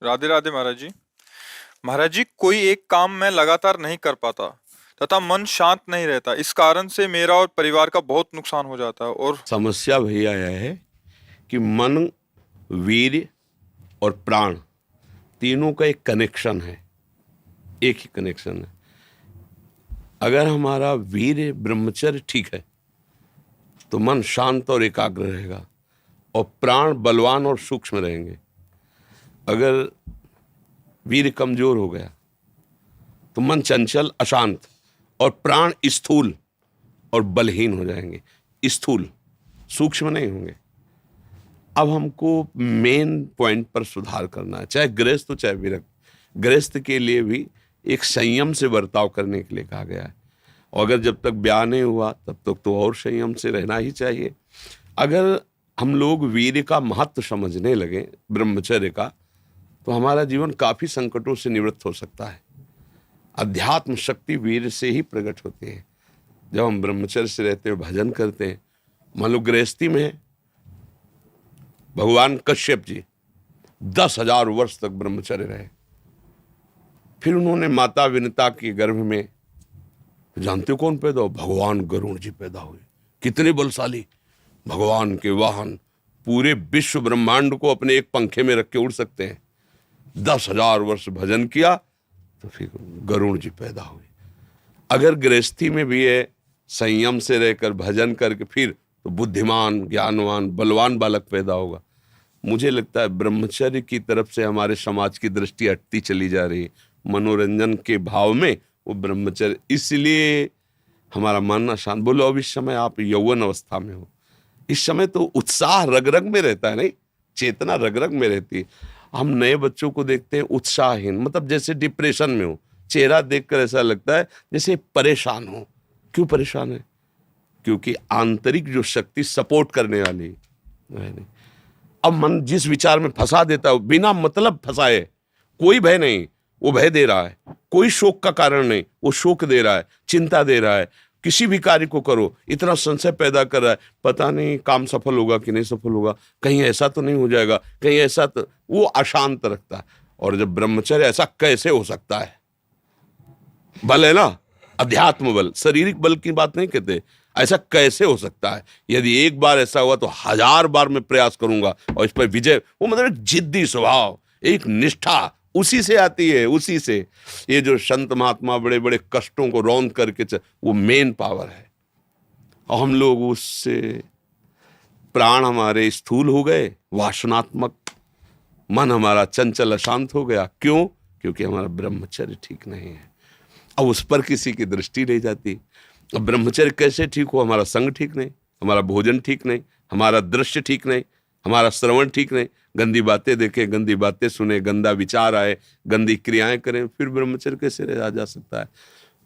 राधे राधे महाराज जी। महाराज जी, कोई एक काम मैं लगातार नहीं कर पाता तथा मन शांत नहीं रहता। इस कारण से मेरा और परिवार का बहुत नुकसान हो जाता है। और समस्या भैया यह है कि मन, वीर्य और प्राण तीनों का एक कनेक्शन है, एक ही कनेक्शन है। अगर हमारा वीर्य ब्रह्मचर्य ठीक है तो मन शांत और एकाग्र रहेगा और प्राण बलवान और सूक्ष्म रहेंगे। अगर वीर्य कमजोर हो गया तो मन चंचल, अशांत और प्राण स्थूल और बलहीन हो जाएंगे। स्थूल, सूक्ष्म नहीं होंगे। अब हमको मेन पॉइंट पर सुधार करना है, चाहे गृहस्थ हो चाहे विरक्त। गृहस्थ के लिए भी एक संयम से बर्ताव करने के लिए कहा गया है, और अगर जब तक ब्याह नहीं हुआ तब तक तो और संयम से रहना ही चाहिए। अगर हम लोग वीर्य का महत्व समझने लगे, ब्रह्मचर्य का, तो हमारा जीवन काफी संकटों से निवृत्त हो सकता है। अध्यात्म शक्ति वीर्य से ही प्रकट होती है। जब हम ब्रह्मचर्य से रहते हैं, भजन करते हैं, मान लो गृहस्थी में है, भगवान कश्यप जी 10,000 वर्ष तक ब्रह्मचर्य रहे। फिर उन्होंने माता विनता के गर्भ में, जानते हो कौन पैदा हो? भगवान गरुड़ जी पैदा हुए। कितने बलशाली, भगवान के वाहन, पूरे विश्व ब्रह्मांड को अपने एक पंखे में रख के उड़ सकते हैं। 10,000 वर्ष भजन किया तो फिर गरुड़ जी पैदा हुए। अगर गृहस्थी में भी है, संयम से रहकर भजन करके, फिर तो बुद्धिमान, ज्ञानवान, बलवान बालक पैदा होगा। मुझे लगता है ब्रह्मचर्य की तरफ से हमारे समाज की दृष्टि हटती चली जा रही है। मनोरंजन के भाव में वो ब्रह्मचर्य, इसलिए हमारा मन अशांत। बोलो अब इस समय आप यौवन अवस्था में हो, इस समय तो उत्साह रग रग में रहता है, नहीं, चेतना रग रग में रहती है। हम नए बच्चों को देखते हैं उत्साहहीन, मतलब जैसे डिप्रेशन में हो। चेहरा देखकर ऐसा लगता है जैसे परेशान हो। क्यों परेशान है? क्योंकि आंतरिक जो शक्ति सपोर्ट करने वाली है नहीं। अब मन जिस विचार में फंसा देता है, बिना मतलब फंसाए, कोई भय नहीं, वो भय दे रहा है। कोई शोक का कारण नहीं, वो शोक दे रहा है, चिंता दे रहा है। किसी भी कार्य को करो, इतना संशय पैदा कर रहा है, पता नहीं काम सफल होगा कि नहीं सफल होगा, कहीं ऐसा तो नहीं हो जाएगा, कहीं ऐसा तो, वो अशांत रखता है। और जब ब्रह्मचर्य, ऐसा कैसे हो सकता है? बल है ना, अध्यात्म बल, शारीरिक बल की बात नहीं कहते। ऐसा कैसे हो सकता है? यदि एक बार ऐसा हुआ तो 1000 बार मैं प्रयास करूंगा और इस पर विजय। वो मतलब जिद्दी स्वभाव, एक निष्ठा उसी से आती है, उसी से। ये जो संत महात्मा बड़े बड़े कष्टों को रौंद करके वो मेन पावर है। और हम लोग उससे, प्राण हमारे स्थूल हो गए, वासनात्मक, मन हमारा चंचल अशांत हो गया। क्यों? क्योंकि हमारा ब्रह्मचर्य ठीक नहीं है। अब उस पर किसी की दृष्टि नहीं जाती। अब ब्रह्मचर्य कैसे ठीक हो? हमारा संग ठीक नहीं, हमारा भोजन ठीक नहीं, हमारा दृश्य ठीक नहीं, हमारा श्रवण ठीक नहीं, गंदी बातें देखें, गंदी बातें सुने, गंदा विचार आए, गंदी क्रियाएं करें, फिर ब्रह्मचर्य कैसे रहा जा सकता है?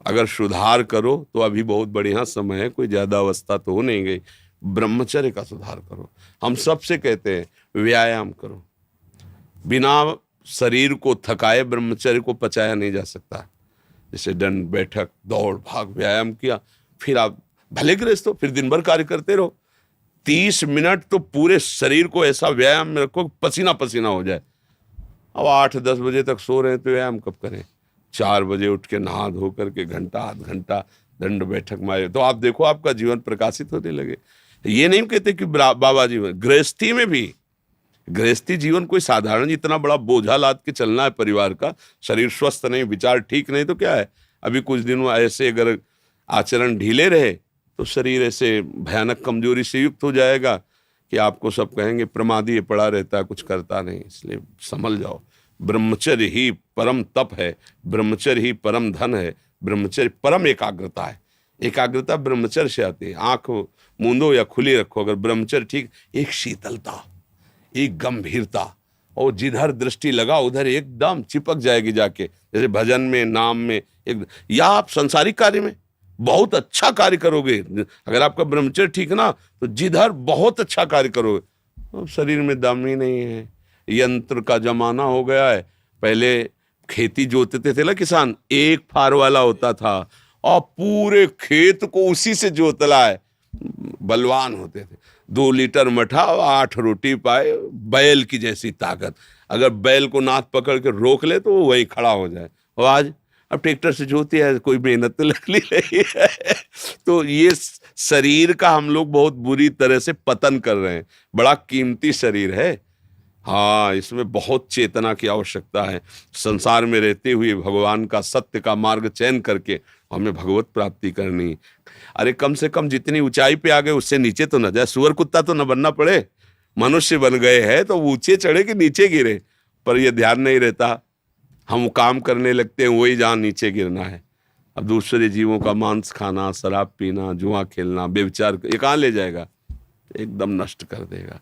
अगर सुधार करो तो अभी बहुत बढ़िया समय है, कोई ज्यादा अवस्था तो हो नहीं गई। ब्रह्मचर्य का सुधार करो। हम सबसे कहते हैं व्यायाम करो। बिना शरीर को थकाए ब्रह्मचर्य को पचाया नहीं जा सकता। जैसे दंड बैठक, दौड़ भाग, व्यायाम किया, फिर आप भले गृहस्थ हो, फिर दिन भर कार्य करते रहो। 30 मिनट तो पूरे शरीर को ऐसा व्यायाम में रखो पसीना पसीना हो जाए। अब 8-10 बजे तक सो रहे हैं तो व्यायाम कब करें? 4 बजे उठ के नहा धो करके घंटा आध घंटा दंड बैठक मारे तो आप देखो आपका जीवन प्रकाशित होने लगे। ये नहीं कहते कि बाबा जीवन, गृहस्थी में भी, गृहस्थी जीवन कोई साधारण इतना बड़ा बोझा लाद के चलना है परिवार का। शरीर स्वस्थ नहीं, विचार ठीक नहीं तो क्या है? अभी कुछ दिनों ऐसे अगर आचरण ढीले रहे तो शरीर ऐसे भयानक कमजोरी से युक्त हो जाएगा कि आपको सब कहेंगे प्रमादी पड़ा रहता है, कुछ करता नहीं। इसलिए संभल जाओ। ब्रह्मचर्य ही परम तप है, ब्रह्मचर्य ही परम धन है, ब्रह्मचर्य परम एकाग्रता है। एकाग्रता ब्रह्मचर्य से आती है। आंख मूंदो या खुली रखो, अगर ब्रह्मचर्य ठीक, एक शीतलता, एक गंभीरता, और जिधर दृष्टि लगा उधर एकदम चिपक जाएगी जाके। जैसे भजन में, नाम में, एक, या आप संसारिक कार्य में बहुत अच्छा कार्य करोगे। अगर आपका ब्रह्मचर्य ठीक ना तो जिधर बहुत अच्छा कार्य करोगे। तो शरीर में दम ही नहीं है। यंत्र का जमाना हो गया है। पहले खेती जोतते थे ना किसान, एक फार वाला होता था और पूरे खेत को उसी से जोतला है। बलवान होते थे। 2 लीटर मठा और 8 रोटी पाए, बैल की जैसी ताकत। अगर बैल को नाथ पकड़ के रोक ले तो वो वहीं खड़ा हो जाए। और आज अब ट्रैक्टर से जोती है, कोई मेहनत तो लग रही है। तो ये शरीर का हम लोग बहुत बुरी तरह से पतन कर रहे हैं। बड़ा कीमती शरीर है, हाँ, इसमें बहुत चेतना की आवश्यकता है। संसार में रहते हुए भगवान का सत्य का मार्ग चयन करके हमें भगवत प्राप्ति करनी। अरे कम से कम जितनी ऊंचाई पे आ गए उससे नीचे तो न जाए, सुअर कुत्ता तो न बनना पड़े। मनुष्य बन गए हैं तो ऊंचे चढ़े कि नीचे गिरे, पर ये ध्यान नहीं रहता। हम काम करने लगते हैं वही जहाँ नीचे गिरना है। अब दूसरे जीवों का मांस खाना, शराब पीना, जुआ खेलना, व्यभिचार, ये कहाँ ले जाएगा? एकदम नष्ट कर देगा।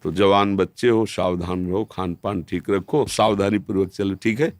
तो जवान बच्चे हो, सावधान रहो, खान पान ठीक रखो, सावधानी पूर्वक चलो, ठीक है।